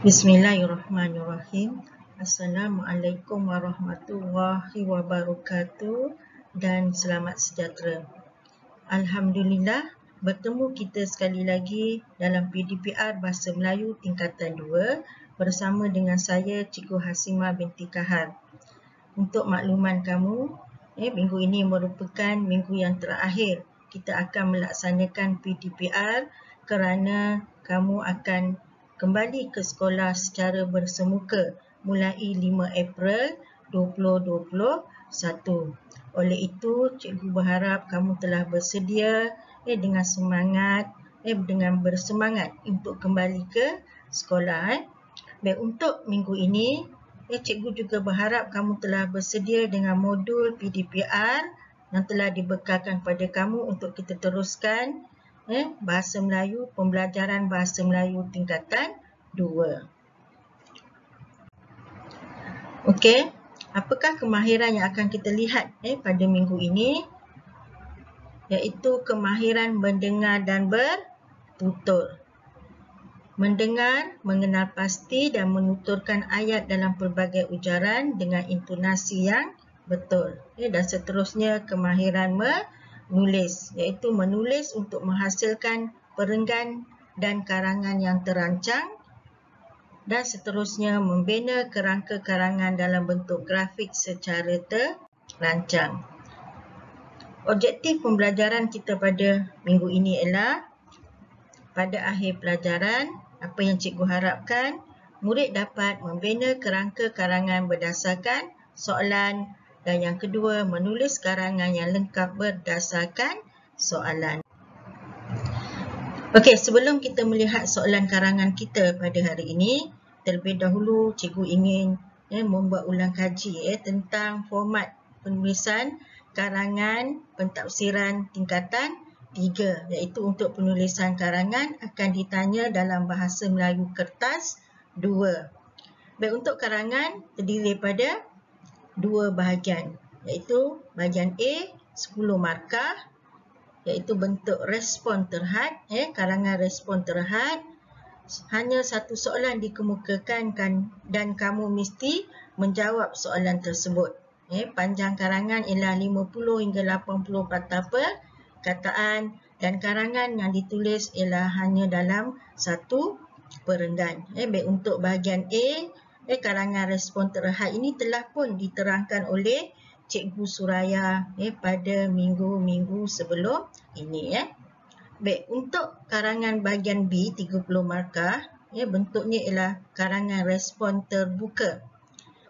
Bismillahirrahmanirrahim. Assalamualaikum warahmatullahi wabarakatuh dan selamat sejahtera. Alhamdulillah, bertemu kita sekali lagi dalam PDPR Bahasa Melayu tingkatan 2 bersama dengan saya Cikgu Hasimah binti Kahar. Untuk makluman kamu, minggu ini merupakan minggu yang terakhir kita akan melaksanakan PDPR kerana kamu akan kembali ke sekolah secara bersemuka mulai 5 April 2021. Oleh itu, cikgu berharap kamu telah bersedia dengan bersemangat untuk kembali ke sekolah. Baik, untuk minggu ini, cikgu juga berharap kamu telah bersedia dengan modul PDPR yang telah dibekalkan pada kamu untuk kita teruskan Bahasa Melayu, pembelajaran Bahasa Melayu tingkatan 2. Okey, apakah kemahiran yang akan kita lihat pada minggu ini? Iaitu kemahiran mendengar dan bertutur. Mendengar, mengenal pasti dan menuturkan ayat dalam pelbagai ujaran dengan intonasi yang betul. Dan seterusnya kemahiran menulis, iaitu menulis untuk menghasilkan perenggan dan karangan yang terancang, dan seterusnya membina kerangka karangan dalam bentuk grafik secara terancang. Objektif pembelajaran kita pada minggu ini ialah pada akhir pelajaran, apa yang cikgu harapkan, murid dapat membina kerangka karangan berdasarkan soalan, dan yang kedua, menulis karangan yang lengkap berdasarkan soalan. Okey, sebelum kita melihat soalan karangan kita pada hari ini, terlebih dahulu cikgu ingin membuat ulang kaji tentang format penulisan karangan pentafsiran tingkatan 3, iaitu untuk penulisan karangan akan ditanya dalam Bahasa Melayu kertas 2. Baik, untuk karangan terdiri daripada 2 bahagian, iaitu bahagian A 10 markah, iaitu bentuk respon terhad, karangan respon terhad. Hanya satu soalan dikemukakan dan kamu mesti menjawab soalan tersebut. Panjang karangan ialah 50 hingga 80 patah perkataan dan karangan yang ditulis ialah hanya dalam satu perenggan. Baik, untuk bahagian A, karangan respon terhad ini telah pun diterangkan oleh Cikgu Suraya pada minggu-minggu sebelum ini. Baik, untuk karangan bahagian B 30 markah, bentuknya ialah karangan respon terbuka.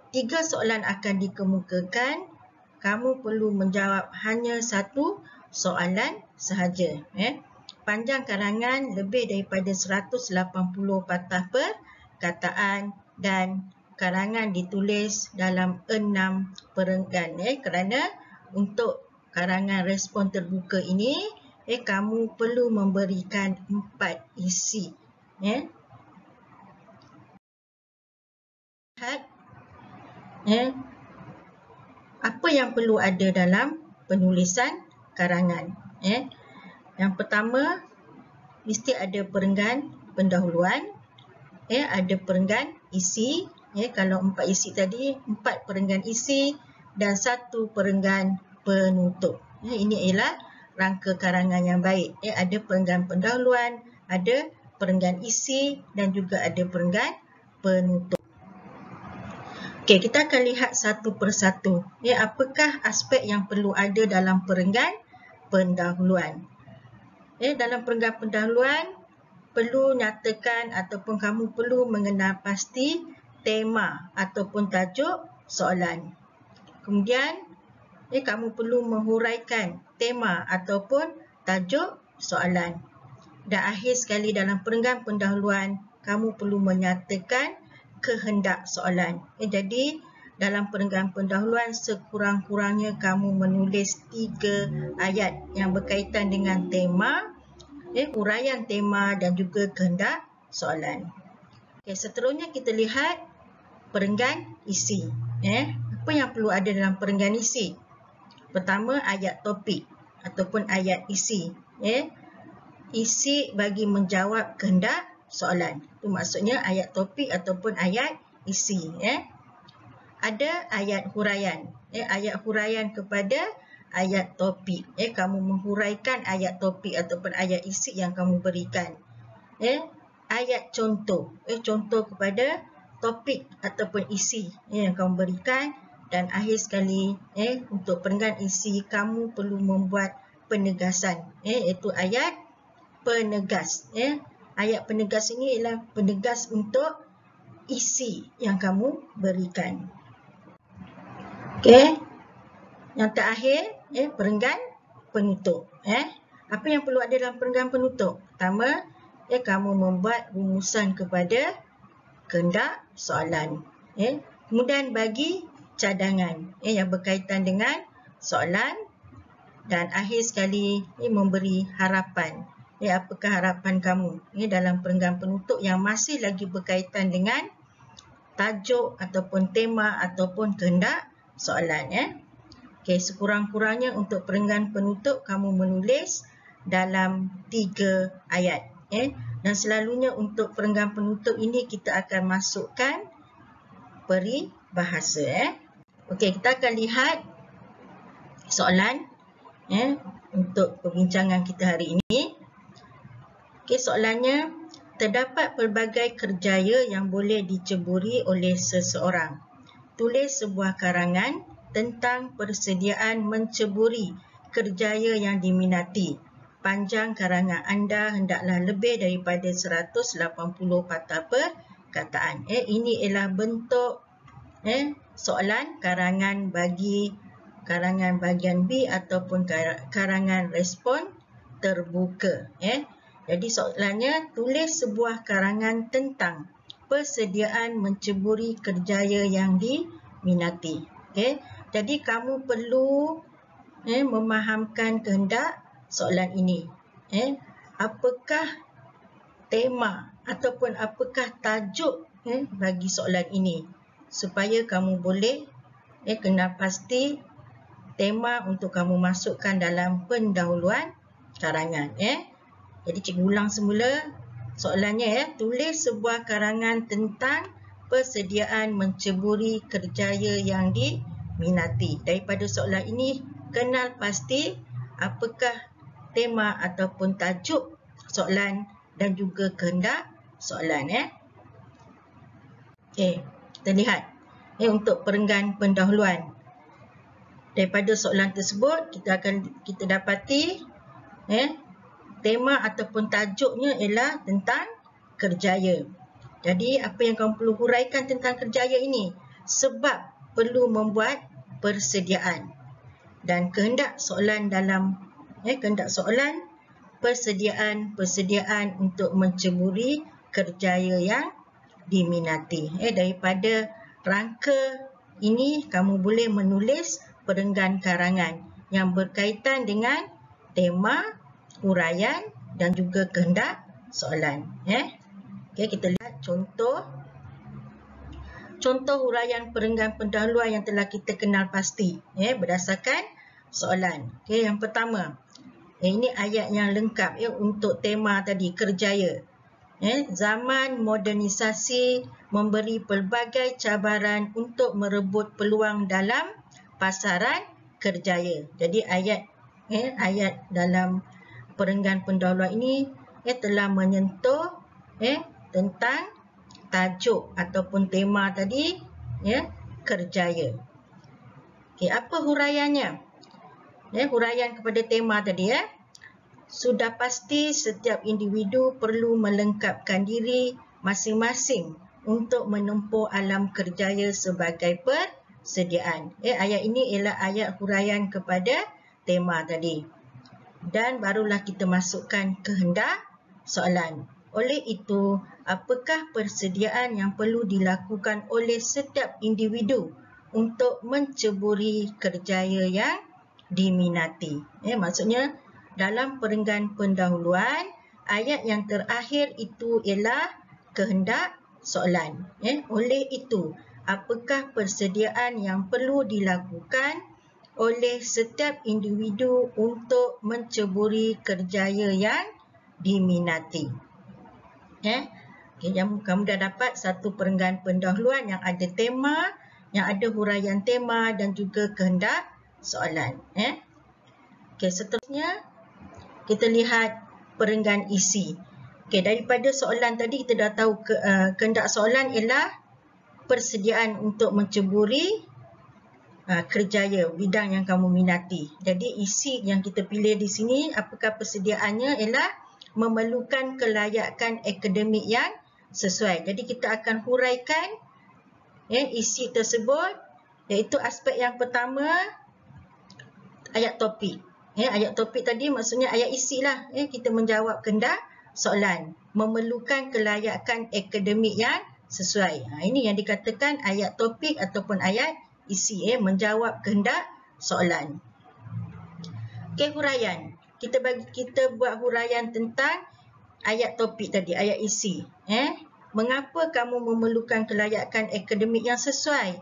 3 soalan akan dikemukakan. Kamu perlu menjawab hanya satu soalan sahaja. Panjang karangan lebih daripada 180 patah perkataan dan karangan ditulis dalam 6 perenggan. Kerana untuk karangan respon terbuka ini, kamu perlu memberikan 4 isi. Apa yang perlu ada dalam penulisan karangan? Yang pertama, mesti ada perenggan pendahuluan, ada perenggan isi, kalau 4 isi tadi, 4 perenggan isi dan 1 perenggan penutup. Ini ialah rangka karangan yang baik. Ada perenggan pendahuluan, ada perenggan isi dan juga ada perenggan penutup. Okey, kita akan lihat satu persatu. Apakah aspek yang perlu ada dalam perenggan pendahuluan? Dalam perenggan pendahuluan, perlu nyatakan ataupun kamu perlu mengenal pasti tema ataupun tajuk soalan. Kemudian, kamu perlu menghuraikan tema ataupun tajuk soalan. Dan akhir sekali dalam perenggan pendahuluan, kamu perlu menyatakan kehendak soalan. Jadi, dalam perenggan pendahuluan, sekurang-kurangnya kamu menulis 3 ayat yang berkaitan dengan tema, huraian tema dan juga kehendak soalan. Seterusnya kita lihat perenggan isi. Apa yang perlu ada dalam perenggan isi? Pertama, ayat topik ataupun ayat isi. Isi bagi menjawab kehendak soalan. Itu maksudnya ayat topik ataupun ayat isi. Ada ayat huraian. Ayat huraian kepada ayat topik. Kamu menghuraikan ayat topik ataupun ayat isi yang kamu berikan. Ayat contoh. Contoh kepada topik ataupun isi yang kamu berikan. Dan akhir sekali, untuk perenggan isi, kamu perlu membuat penegasan. Iaitu ayat penegas. Ayat penegas ini ialah penegas untuk isi yang kamu berikan. Okey. Yang terakhir, perenggan penutup. Apa yang perlu ada dalam perenggan penutup? Pertama, kamu membuat rumusan kepada kehendak soalan. Kemudian bagi cadangan yang berkaitan dengan soalan. Dan akhir sekali, memberi harapan. Apakah harapan kamu dalam perenggan penutup yang masih lagi berkaitan dengan tajuk ataupun tema ataupun kehendak soalan. Okey, sekurang-kurangnya untuk perenggan penutup kamu menulis dalam 3 ayat. Dan selalunya untuk perenggan penutup ini kita akan masukkan peribahasa. Okey, kita akan lihat soalan untuk perbincangan kita hari ini. Okey, soalannya, terdapat pelbagai kerjaya yang boleh diceburi oleh seseorang. Tulis sebuah karangan tentang persediaan menceburi kerjaya yang diminati. Panjang karangan anda hendaklah lebih daripada 180 patah perkataan. Ini ialah bentuk soalan karangan bagi karangan bahagian B ataupun karangan respon terbuka. Jadi soalannya, tulis sebuah karangan tentang persediaan menceburi kerjaya yang diminati. Jadi kamu perlu memahamkan kehendak soalan ini. Apakah tema ataupun apakah tajuk bagi soalan ini, supaya kamu boleh kenal pasti tema untuk kamu masukkan dalam pendahuluan karangan. Jadi cikgu ulang semula soalannya. Tulis sebuah karangan tentang persediaan menceburi kerjaya yang diminati. Daripada soalan ini, kenal pasti apakah tema ataupun tajuk soalan dan juga kehendak soalan. Okey, kita lihat untuk perenggan pendahuluan. Daripada soalan tersebut, kita dapati tema ataupun tajuknya ialah tentang kerjaya. Jadi apa yang kamu perlu huraikan tentang kerjaya ini? Sebab perlu membuat persediaan. Dan kehendak soalan dalam kehendak soalan, persediaan untuk menceburi kerjaya yang diminati. Daripada rangka ini, kamu boleh menulis perenggan karangan yang berkaitan dengan tema, huraian dan juga kehendak soalan. Okey, kita lihat contoh huraian perenggan pendahuluan yang telah kita kenal pasti berdasarkan soalan. Okey, yang pertama, ini ayat yang lengkap untuk tema tadi, kerjaya. Zaman modernisasi memberi pelbagai cabaran untuk merebut peluang dalam pasaran kerjaya. Jadi ayat dalam perenggan pendahuluan ini telah menyentuh tentang tajuk ataupun tema tadi, kerjaya. Okey, apa huraiannya? Huraian kepada tema tadi. Sudah pasti setiap individu perlu melengkapkan diri masing-masing untuk menempuh alam kerjaya sebagai persediaan. Ayat ini ialah ayat huraian kepada tema tadi. Dan barulah kita masukkan kehendak soalan. Oleh itu, apakah persediaan yang perlu dilakukan oleh setiap individu untuk menceburi kerjaya yang diminati? Maksudnya, dalam perenggan pendahuluan, ayat yang terakhir itu ialah kehendak soalan. Oleh itu, apakah persediaan yang perlu dilakukan oleh setiap individu untuk menceburi kerjaya yang diminati? Okay, kamu dah dapat satu perenggan pendahuluan yang ada tema, yang ada huraian tema dan juga kehendak soalan. Okay, seterusnya kita lihat perenggan isi. Okay, daripada soalan tadi kita dah tahu kehendak soalan ialah persediaan untuk menceburi kerjaya bidang yang kamu minati. Jadi isi yang kita pilih di sini, apakah persediaannya, ialah memerlukan kelayakan akademik yang sesuai. Jadi kita akan huraikan isi tersebut, iaitu aspek yang pertama ayat topik. Ayat topik tadi maksudnya ayat isi lah. Kita menjawab kehendak soalan, memerlukan kelayakan akademik yang sesuai. Ini yang dikatakan ayat topik ataupun ayat isi, menjawab kehendak soalan. Okey, huraian. Kita buat huraian tentang ayat topik tadi, ayat isi. Mengapa kamu memerlukan kelayakan akademik yang sesuai?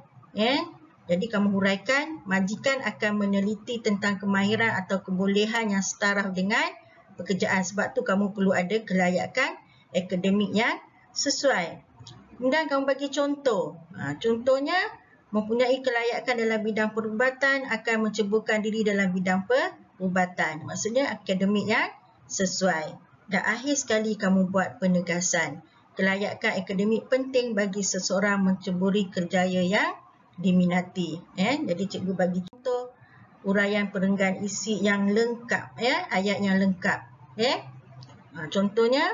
Jadi kamu huraikan, majikan akan meneliti tentang kemahiran atau kebolehan yang setaraf dengan pekerjaan. Sebab tu kamu perlu ada kelayakan akademik yang sesuai. Kemudian kamu bagi contoh. Contohnya, mempunyai kelayakan dalam bidang perubatan akan menceburkan diri dalam bidang perubatan. Maksudnya akademik yang sesuai. Dan akhir sekali kamu buat penegasan. Kelayakan akademik penting bagi seseorang menceburi kerjaya yang diminati. Jadi cikgu bagi contoh uraian perenggan isi yang lengkap, ayat yang lengkap. Contohnya,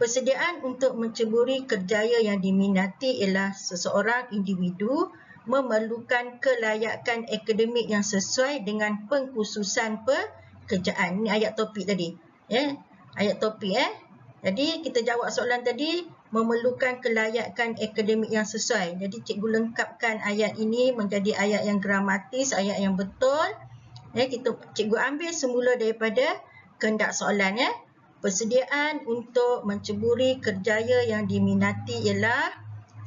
persediaan untuk menceburi kerjaya yang diminati ialah seseorang individu memerlukan kelayakan akademik yang sesuai dengan pengkhususan pekerjaan. Ini ayat topik tadi. Ayat topik. Jadi kita jawab soalan tadi, memerlukan kelayakan akademik yang sesuai. Jadi cikgu lengkapkan ayat ini menjadi ayat yang gramatis, ayat yang betul. Cikgu ambil semula daripada kehendak soalan. Persediaan untuk menceburi kerjaya yang diminati ialah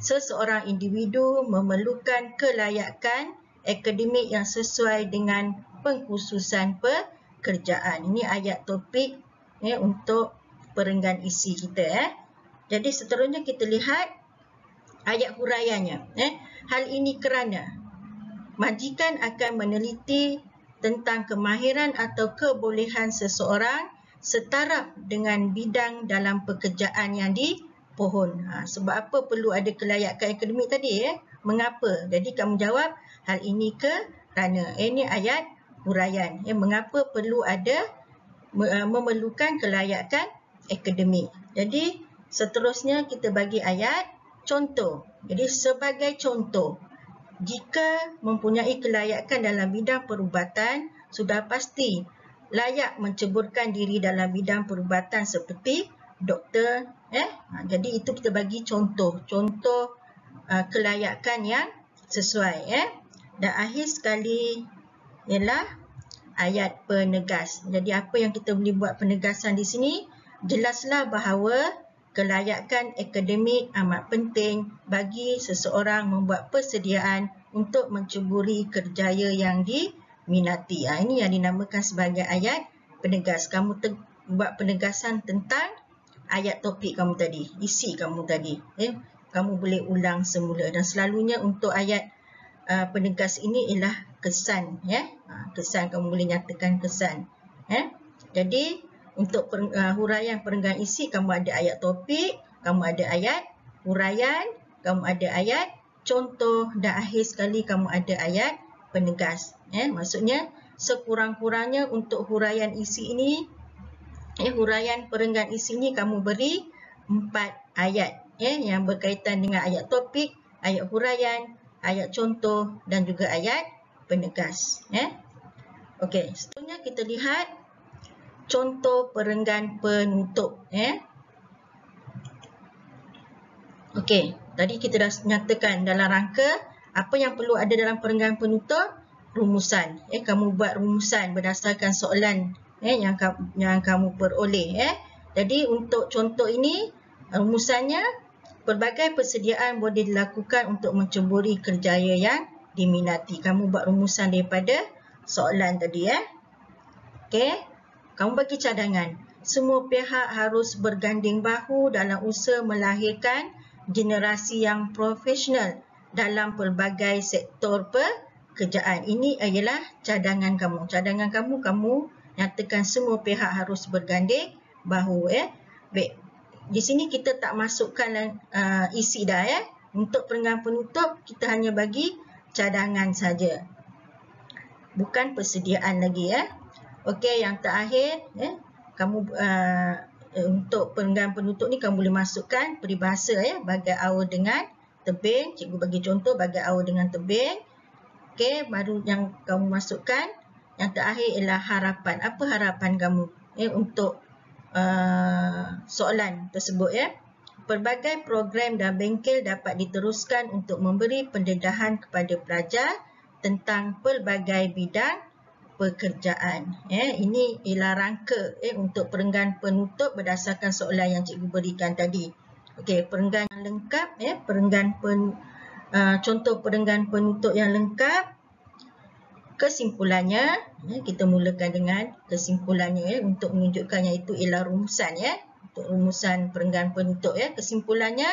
seseorang individu memerlukan kelayakan akademik yang sesuai dengan pengkhususan pekerjaan. Ini ayat topik untuk perenggan isi kita. Jadi seterusnya kita lihat ayat huraiannya. Hal ini kerana majikan akan meneliti tentang kemahiran atau kebolehan seseorang setaraf dengan bidang dalam pekerjaan yang dipohon. Sebab apa perlu ada kelayakan akademik tadi? Mengapa? Jadi kamu jawab hal ini kerana. Ini ayat huraian. Mengapa perlu ada memerlukan kelayakan akademik. Jadi seterusnya kita bagi ayat contoh. Jadi sebagai contoh, jika mempunyai kelayakan dalam bidang perubatan, sudah pasti layak menceburkan diri dalam bidang perubatan seperti doktor. Jadi itu kita bagi contoh kelayakan yang sesuai. Dan akhir sekali ialah ayat penegas. Jadi apa yang kita boleh buat penegasan di sini? Jelaslah bahawa kelayakan akademik amat penting bagi seseorang membuat persediaan untuk menceburi kerjaya yang diminati. Ini yang dinamakan sebagai ayat penegas. Kamu buat penegasan tentang ayat topik kamu tadi, isi kamu tadi. Kamu boleh ulang semula. Dan selalunya untuk ayat penegas ini ialah kesan. Kesan, kamu boleh nyatakan kesan. Jadi untuk huraian perenggan isi, kamu ada ayat topik, kamu ada ayat huraian, kamu ada ayat contoh, dan akhir sekali kamu ada ayat penegas. Maksudnya sekurang-kurangnya untuk huraian isi ini, huraian perenggan isi ini kamu beri 4 ayat yang berkaitan dengan ayat topik, ayat huraian, ayat contoh dan juga ayat penegas. Okey, seterusnya kita lihat contoh perenggan penutup. Okey, tadi kita dah nyatakan dalam rangka apa yang perlu ada dalam perenggan penutup, rumusan. Kamu buat rumusan berdasarkan soalan yang kamu peroleh. Jadi untuk contoh ini, rumusannya, pelbagai persediaan boleh dilakukan untuk menceburi kerjaya yang diminati. Kamu buat rumusan daripada soalan tadi. Okey. Kamu bagi cadangan. semua pihak harus berganding bahu dalam usaha melahirkan generasi yang profesional dalam pelbagai sektor pekerjaan. Ini adalah cadangan kamu. Cadangan kamu, kamu nyatakan semua pihak harus berganding bahu. Baik, di sini kita tak masukkan isi dah. Untuk perenggan penutup, kita hanya bagi cadangan saja. Bukan persediaan lagi. Okey, yang terakhir, kamu untuk perenggan penutup ni kamu boleh masukkan peribahasa bagai awal dengan tebing. Cikgu bagi contoh bagai awal dengan tebing. Okey, baru yang kamu masukkan. Yang terakhir ialah harapan. Apa harapan kamu untuk soalan tersebut? Pelbagai program dan bengkel dapat diteruskan untuk memberi pendedahan kepada pelajar tentang pelbagai bidang pekerjaan. Ini ialah rangka untuk perenggan penutup berdasarkan soalan yang cikgu berikan tadi. Okey, perenggan yang lengkap, contoh perenggan penutup yang lengkap. Kesimpulannya, kita mulakan dengan kesimpulannya untuk menunjukkan iaitu ialah rumusan. Untuk rumusan perenggan penutup. Kesimpulannya,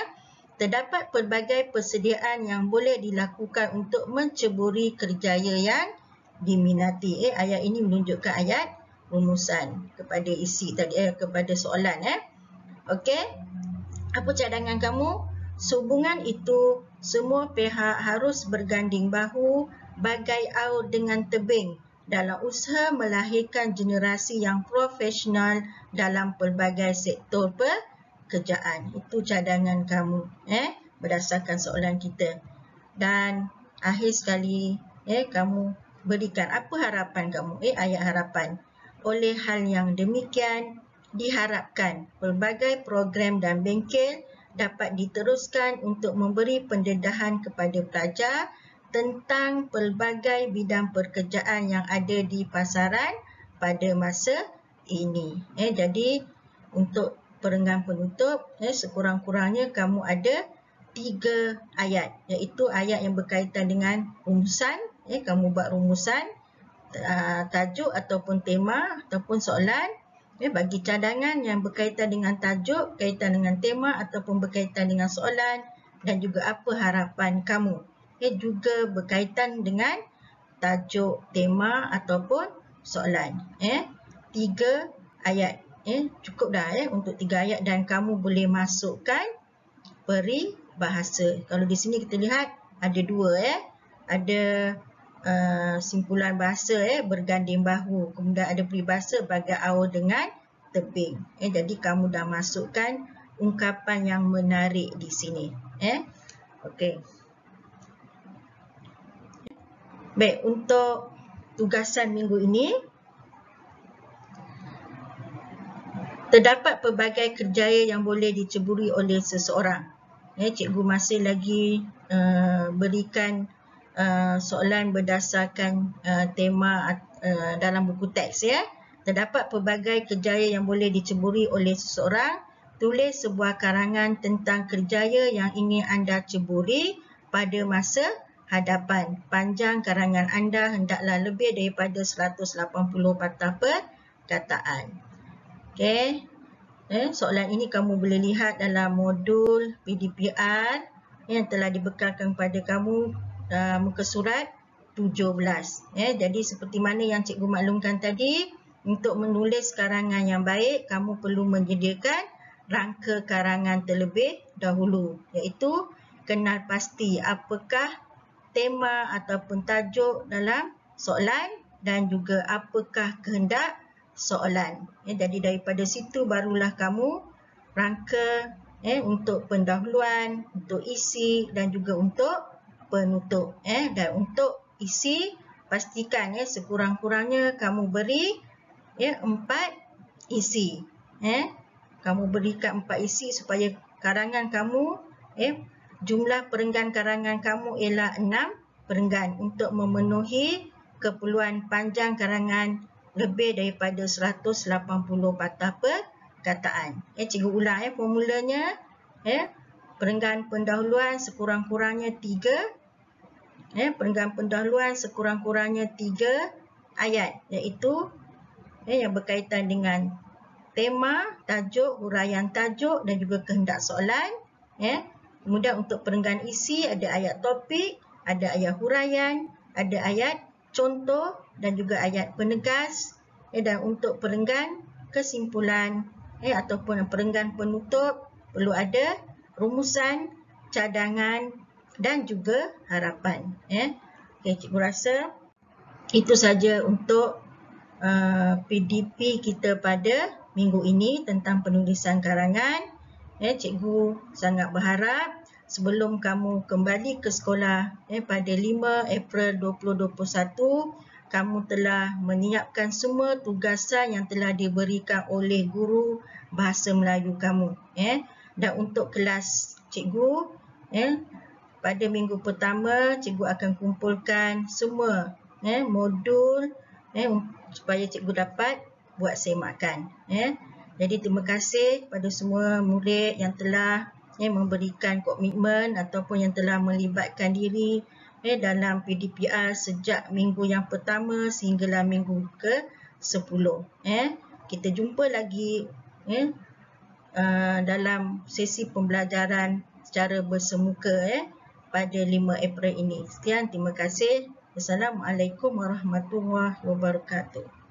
terdapat pelbagai persediaan yang boleh dilakukan untuk menceburi kerjaya yang diminati. Ayat ini menunjukkan ayat rumusan kepada isi tadi, kepada soalan. Okey, apa cadangan kamu? Sehubungan itu, semua pihak harus berganding bahu bagai aur dengan tebing dalam usaha melahirkan generasi yang profesional dalam pelbagai sektor pekerjaan. Itu cadangan kamu berdasarkan soalan kita. Dan akhir sekali kamu berikan apa harapan kamu? Ayat harapan. Oleh hal yang demikian, diharapkan pelbagai program dan bengkel dapat diteruskan untuk memberi pendedahan kepada pelajar tentang pelbagai bidang pekerjaan yang ada di pasaran pada masa ini. Jadi untuk perenggan penutup, sekurang-kurangnya kamu ada 3 ayat, iaitu ayat yang berkaitan dengan rumusan. Kamu buat rumusan, tajuk ataupun tema ataupun soalan. Bagi cadangan yang berkaitan dengan tajuk, berkaitan dengan tema ataupun berkaitan dengan soalan, dan juga apa harapan kamu. Juga berkaitan dengan tajuk, tema ataupun soalan. 3 ayat. Cukup dah untuk 3 ayat dan kamu boleh masukkan peribahasa. Kalau di sini kita lihat ada 2. Ada simpulan bahasa berganding bahu. Kemudian ada peribahasa bagai awal dengan tebing. Jadi kamu dah masukkan ungkapan yang menarik di sini. Okey. Baik, untuk tugasan minggu ini, terdapat pelbagai kerjaya yang boleh diceburi oleh seseorang. Cikgu masih lagi berikan soalan berdasarkan tema dalam buku teks. Terdapat pelbagai kerjaya yang boleh diceburi oleh seseorang. Tulis sebuah karangan tentang kerjaya yang ingin anda ceburi pada masa hadapan. Panjang karangan anda hendaklah lebih daripada 180 patah perkataan. Okey. Soalan ini kamu boleh lihat dalam modul PDPR yang telah dibekalkan kepada kamu muka surat 17. Jadi seperti mana yang cikgu maklumkan tadi, untuk menulis karangan yang baik, kamu perlu menyediakan rangka karangan terlebih dahulu, iaitu kenal pasti apakah tema ataupun tajuk dalam soalan dan juga apakah kehendak soalan. Jadi daripada situ barulah kamu rangka untuk pendahuluan, untuk isi dan juga untuk penutup. Dan untuk isi, pastikan sekurang-kurangnya kamu beri 4 isi. Kamu berikan 4 isi supaya karangan kamu, jumlah perenggan karangan kamu ialah 6 perenggan untuk memenuhi keperluan panjang karangan lebih daripada 180 patah perkataan. Cikgu ulang formulanya. Perenggan pendahuluan sekurang-kurangnya 3. Perenggan pendahuluan sekurang-kurangnya 3 ayat, iaitu yang berkaitan dengan tema, tajuk, huraian tajuk dan juga kehendak soalan. Kemudian untuk perenggan isi ada ayat topik, ada ayat huraian, ada ayat contoh dan juga ayat penegas. Dan untuk perenggan kesimpulan ataupun perenggan penutup perlu ada rumusan, cadangan dan juga harapan. Okay, cikgu rasa itu saja untuk PDP kita pada minggu ini tentang penulisan karangan. Cikgu sangat berharap sebelum kamu kembali ke sekolah pada 5 April 2021, kamu telah menyiapkan semua tugasan yang telah diberikan oleh guru bahasa Melayu kamu. Dan untuk kelas cikgu, pada minggu pertama, cikgu akan kumpulkan semua modul supaya cikgu dapat buat semakan. Jadi terima kasih pada semua murid yang telah memberikan komitmen ataupun yang telah melibatkan diri dalam PDPR sejak minggu yang pertama sehinggalah minggu ke-10. Kita jumpa lagi dalam sesi pembelajaran secara bersemuka pada 5 April ini. Sekian, terima kasih. Wassalamualaikum warahmatullahi wabarakatuh.